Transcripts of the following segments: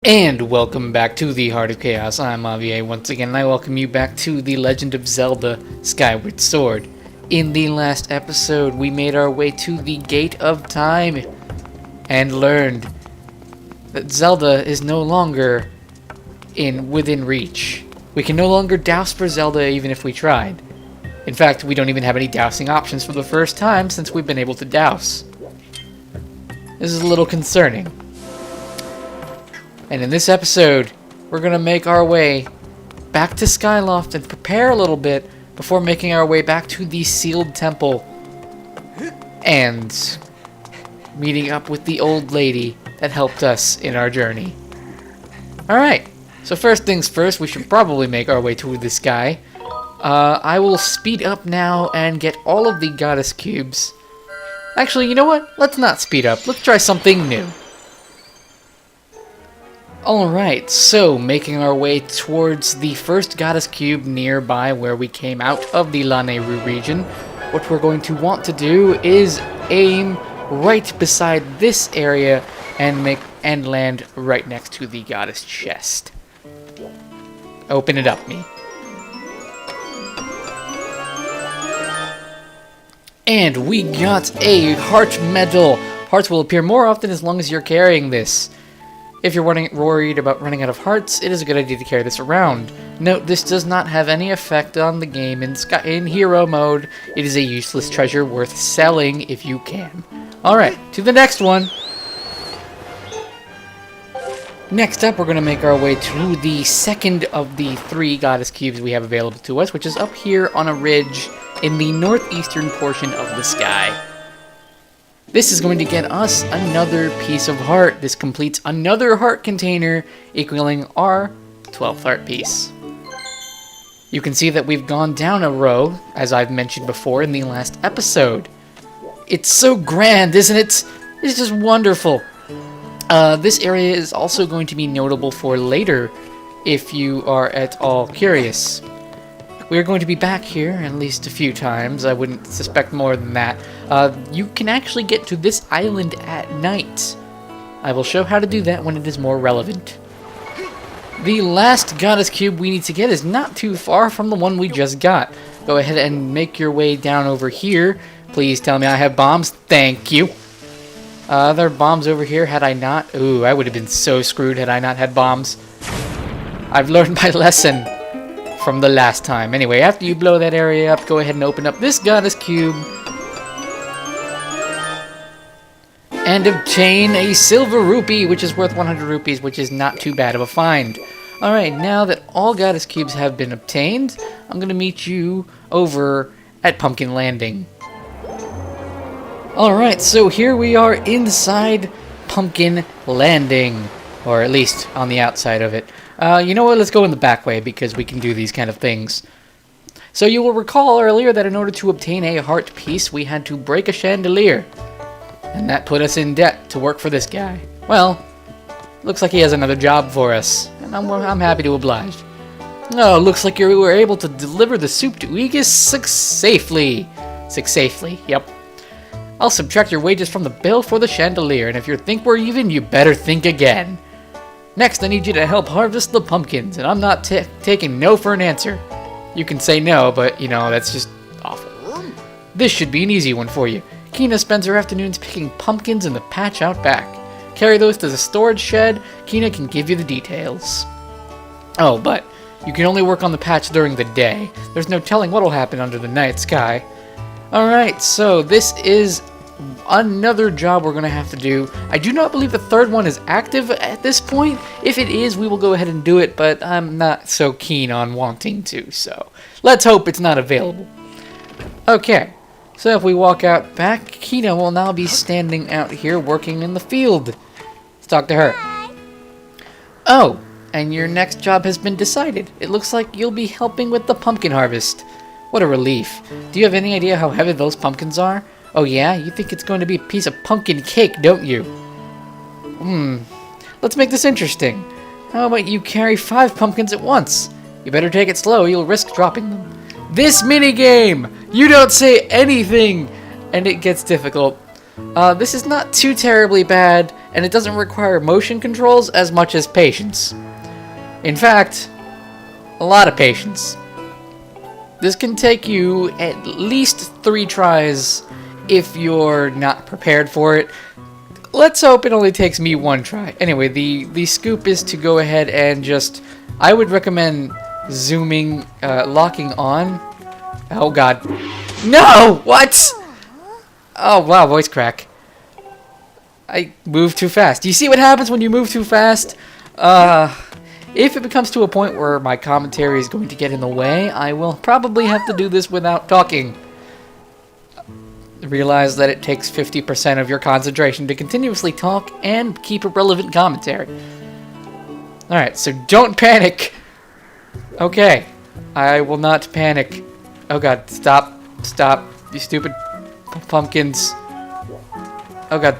And welcome back to the Heart of Chaos. I'm Avier once again, and I welcome you back to The Legend of Zelda Skyward Sword. In the last episode, we made our way to the Gate of Time and learned that Zelda is no longer within reach. We can no longer douse for Zelda even if we tried. In fact, we don't even have any dousing options for the first time since we've been able to douse. This is a little concerning. And in this episode, we're going to make our way back to Skyloft and prepare a little bit before making our way back to the sealed temple and meeting up with the old lady that helped us in our journey. Alright, so first things first, we should probably make our way to the sky. I will speed up now and get all of the goddess cubes. Actually, you know what? Let's not speed up. Let's try something new. Alright, so making our way towards the first goddess cube nearby where we came out of the Lanayru region, what we're going to want to do is aim right beside this area and land right next to the goddess chest. Open it up, me. And we got a heart medal. Hearts will appear more often as long as you're carrying this. If you're worried about running out of hearts, it is a good idea to carry this around. Note, this does not have any effect on the game in hero mode. It is a useless treasure worth selling if you can. Alright, to the next one. Next up, we're going to make our way to the second of the 3 goddess cubes we have available to us, which is up here on a ridge in the northeastern portion of the sky. This is going to get us another piece of heart. This completes another heart container, equaling our 12th heart piece. You can see that we've gone down a row, as I've mentioned before in the last episode. It's so grand, isn't it? It's just wonderful. This area is also going to be notable for later, if you are at all curious. We're going to be back here at least a few times. I wouldn't suspect more than that. You can actually get to this island at night. I will show how to do that when it is more relevant. The last goddess cube we need to get is not too far from the one we just got. Go ahead and make your way down over here. Please tell me I have bombs. Thank you. There are bombs over here. Had I not... Ooh, I would have been so screwed had I not had bombs. I've learned my lesson from the last time. Anyway, after you blow that area up, go ahead and open up this goddess cube and obtain a silver rupee, which is worth 100 rupees, which is not too bad of a find. Alright, now that all goddess cubes have been obtained, I'm going to meet you over at Pumpkin Landing. Alright, so here we are inside Pumpkin Landing, or at least on the outside of it. You know what, let's go in the back way because we can do these kind of things. So you will recall earlier that in order to obtain a heart piece, we had to break a chandelier. And that put us in debt to work for this guy. Well, looks like he has another job for us, and I'm happy to oblige. Oh, looks like you were able to deliver the soup to Aegis safely. Safely, yep. I'll subtract your wages from the bill for the chandelier, and if you think we're even, you better think again. Next, I need you to help harvest the pumpkins, and I'm not taking no for an answer. You can say no, but, you know, that's just awful. This should be an easy one for you. Kina spends her afternoons picking pumpkins in the patch out back. Carry those to the storage shed. Kina can give you the details. Oh, but you can only work on the patch during the day. There's no telling what'll happen under the night sky. Alright, so this is another job we're going to have to do. I do not believe the third one is active at this point. If it is, we will go ahead and do it, but I'm not so keen on wanting to, so let's hope it's not available. Okay, so if we walk out back, Kina will now be standing out here working in the field. Let's talk to her. Hi. Oh, and your next job has been decided. It looks like you'll be helping with the pumpkin harvest. What a relief. Do you have any idea how heavy those pumpkins are? Oh yeah? You think it's going to be a piece of pumpkin cake, don't you? Let's make this interesting. How about you carry 5 pumpkins at once? You better take it slow, you'll risk dropping them. This minigame! You don't say anything! And it gets difficult. This is not too terribly bad. and it doesn't require motion controls as much as patience. In fact, a lot of patience. This can take you at least 3 tries if you're not prepared for it. Let's hope it only takes me 1 try. Anyway, the scoop is to go ahead and just... I would recommend zooming, locking on. Oh god. No! What? Oh wow, voice crack. I moved too fast. Do you see what happens when you move too fast? If it becomes to a point where my commentary is going to get in the way, I will probably have to do this without talking. Realize that it takes 50% of your concentration to continuously talk and keep a relevant commentary. Alright, so don't panic. Okay, I will not panic. Oh god, stop. Stop, you stupid pumpkins. Oh god.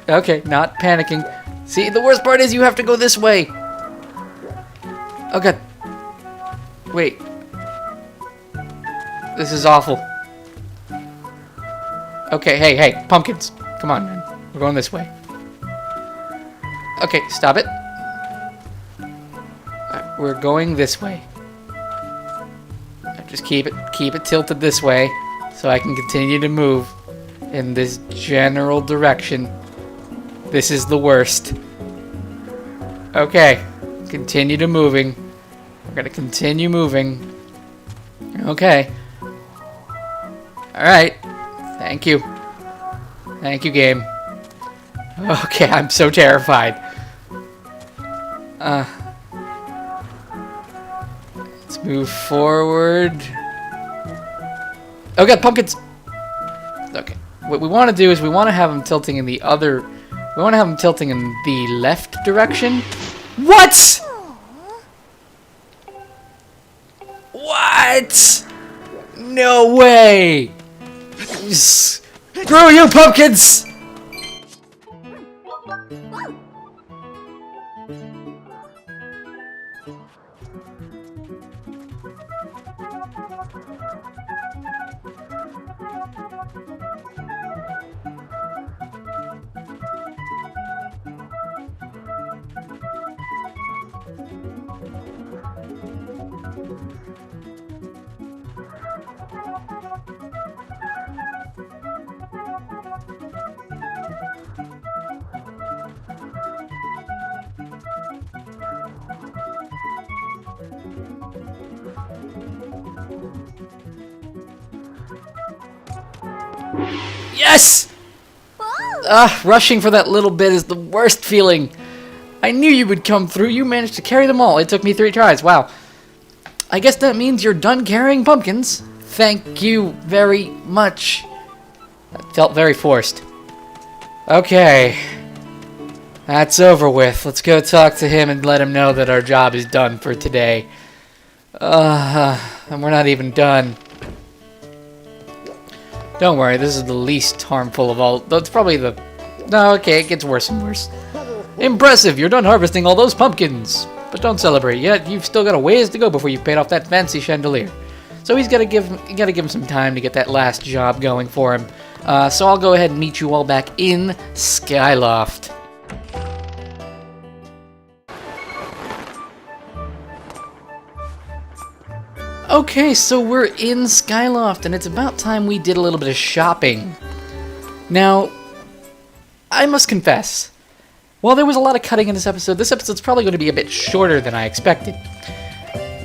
Okay, not panicking. See, the worst part is you have to go this way. Oh god. Wait. This is awful. Okay, hey, pumpkins. Come on, man. We're going this way. Okay, stop it. Alright, we're going this way. Just keep it tilted this way so I can continue to move in this general direction. This is the worst. Okay, continue to moving. We're gonna continue moving. Okay. Alright. Thank you. Thank you, game. Okay, I'm so terrified. Let's move forward. Oh god, pumpkins! Okay. What we want to do is we want to have them tilting in the other... We want to have them tilting in the left direction. What?! What?! No way! Screw you, pumpkins! Yes! Rushing for that little bit is the worst feeling. I knew you would come through. You managed to carry them all. It took me 3 tries. Wow. I guess that means you're done carrying pumpkins. Thank you very much. That felt very forced. Okay. That's over with. Let's go talk to him and let him know that our job is done for today. And we're not even done. Don't worry, this is the least harmful of all. That's probably the... No, okay, it gets worse and worse. Impressive, you're done harvesting all those pumpkins. But don't celebrate yet. You've still got a ways to go before you've paid off that fancy chandelier. So you gotta give him some time to get that last job going for him. So I'll go ahead and meet you all back in Skyloft. Okay, so we're in Skyloft, and it's about time we did a little bit of shopping. Now, I must confess, while there was a lot of cutting in this episode's probably going to be a bit shorter than I expected.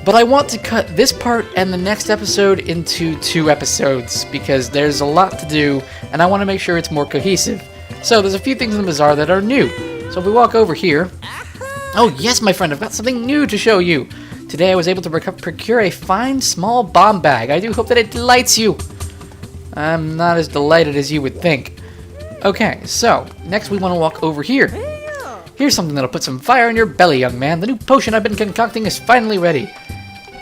But I want to cut this part and the next episode into 2 episodes, because there's a lot to do, and I want to make sure it's more cohesive. So there's a few things in the bazaar that are new. So if we walk over here... Oh yes, my friend, I've got something new to show you. Today I was able to procure a fine small bomb bag. I do hope that it delights you. I'm not as delighted as you would think. Okay, so next we want to walk over here. Here's something that'll put some fire in your belly, young man. The new potion I've been concocting is finally ready.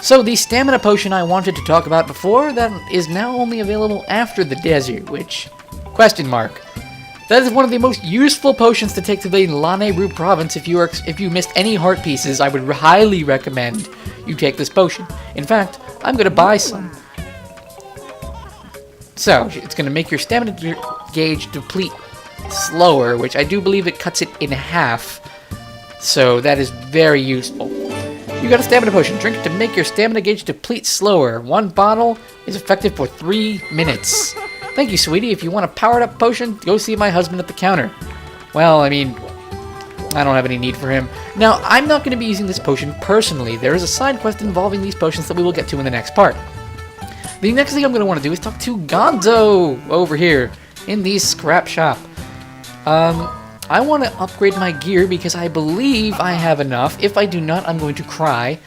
So the stamina potion I wanted to talk about before, that is now only available after the desert, which... Question mark. That is one of the most useful potions to take to the Lanayru province. If you missed any heart pieces, I would highly recommend you take this potion. In fact, I'm going to buy some. So, it's going to make your stamina gauge deplete slower, which I do believe it cuts it in half. So that is very useful. You got a stamina potion. Drink it to make your stamina gauge deplete slower. 1 bottle is effective for 3 minutes. Thank you, sweetie. If you want a powered up potion, go see my husband at the counter. Well, I mean, I don't have any need for him. Now, I'm not going to be using this potion personally. There is a side quest involving these potions that we will get to in the next part. The next thing I'm going to want to do is talk to Gonzo over here in the scrap shop. I want to upgrade my gear because I believe I have enough. If I do not, I'm going to cry.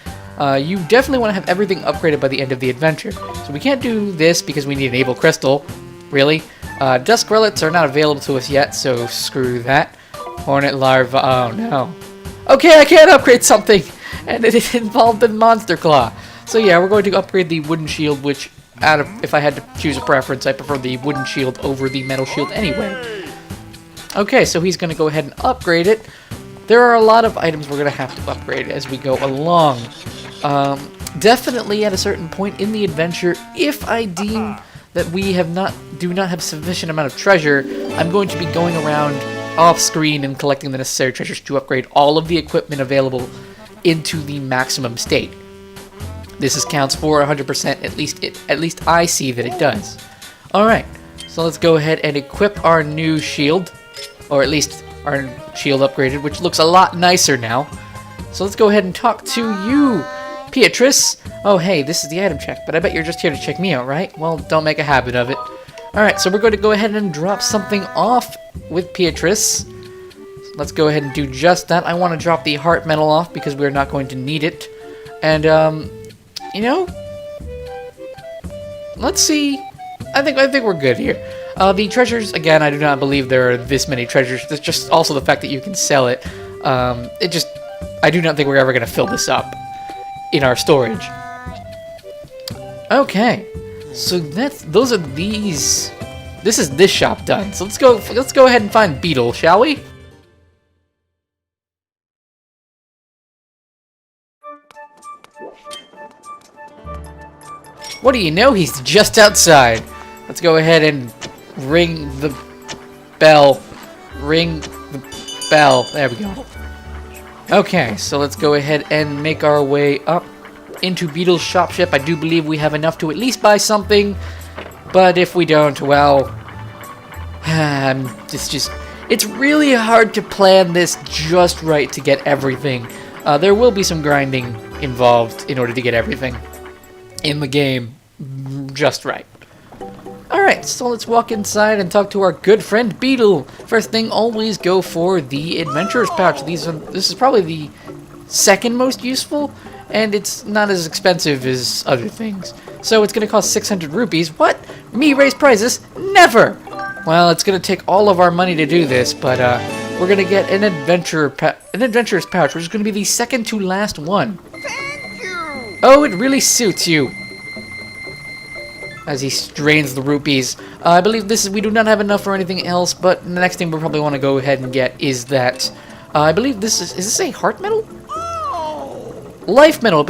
You definitely want to have everything upgraded by the end of the adventure. So we can't do this because we need an Able Crystal. Really? Dusk Relics are not available to us yet, so screw that. Hornet Larva, oh no. Okay, I can't upgrade something! And it involved a Monster Claw. So yeah, we're going to upgrade the wooden shield, which, if I had to choose a preference, I prefer the wooden shield over the metal shield anyway. Okay, so he's going to go ahead and upgrade it. There are a lot of items we're going to have to upgrade as we go along. Definitely at a certain point in the adventure, if I deem that we do not have sufficient amount of treasure, I'm going to be going around off-screen and collecting the necessary treasures to upgrade all of the equipment available into the maximum state. This counts for 100%, at least I see that it does. Alright, so let's go ahead and equip our new shield. Or at least our shield upgraded, which looks a lot nicer now. So let's go ahead and talk to you, Beatrice. Oh, hey, this is the item check, but I bet you're just here to check me out, right? Well, don't make a habit of it. Alright, so we're going to go ahead and drop something off with Beatrice. Let's go ahead and do just that. I want to drop the heart medal off because we're not going to need it. And, you know, let's see. I think we're good here. The treasures, again, I do not believe there are this many treasures. There's just also the fact that you can sell it. I do not think we're ever going to fill this up in our storage. Okay, so those are these. This is this shop done. So let's go ahead and find Beetle, shall we? What do you know? He's just outside. Let's go ahead and ring the bell. Ring the bell. There we go. Okay, so let's go ahead and make our way up into Beetle's shopship. I do believe we have enough to at least buy something, but if we don't, well, it's really hard to plan this just right to get everything. There will be some grinding involved in order to get everything in the game just right. Alright, so let's walk inside and talk to our good friend Beetle. First thing, always go for the Adventurer's Pouch. This is probably the second most useful, and it's not as expensive as other things. So it's going to cost 600 rupees. What? Me raise prices? Never! Well, it's going to take all of our money to do this, but we're going to get an Adventurer's Pouch, which is going to be the second to last one. Thank you! Oh, it really suits you. As he drains the rupees. I believe we do not have enough for anything else, but the next thing we'll probably want to go ahead and get is that, I believe is this a heart medal? Oh. Life medal,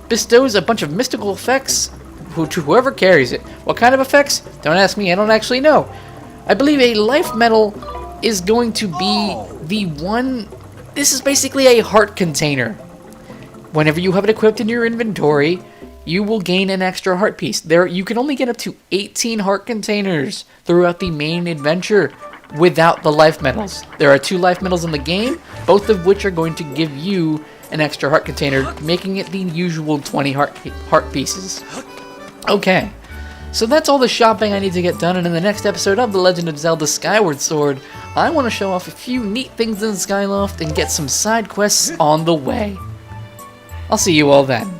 bestows a bunch of mystical effects to whoever carries it. What kind of effects? Don't ask me, I don't actually know. I believe a life medal is going to be the one, this is basically a heart container. Whenever you have it equipped in your inventory, you will gain an extra heart piece. You can only get up to 18 heart containers throughout the main adventure without the life medals. There are 2 life medals in the game, both of which are going to give you an extra heart container, making it the usual 20 heart pieces. Okay, so that's all the shopping I need to get done, and in the next episode of The Legend of Zelda Skyward Sword, I want to show off a few neat things in Skyloft and get some side quests on the way. I'll see you all then.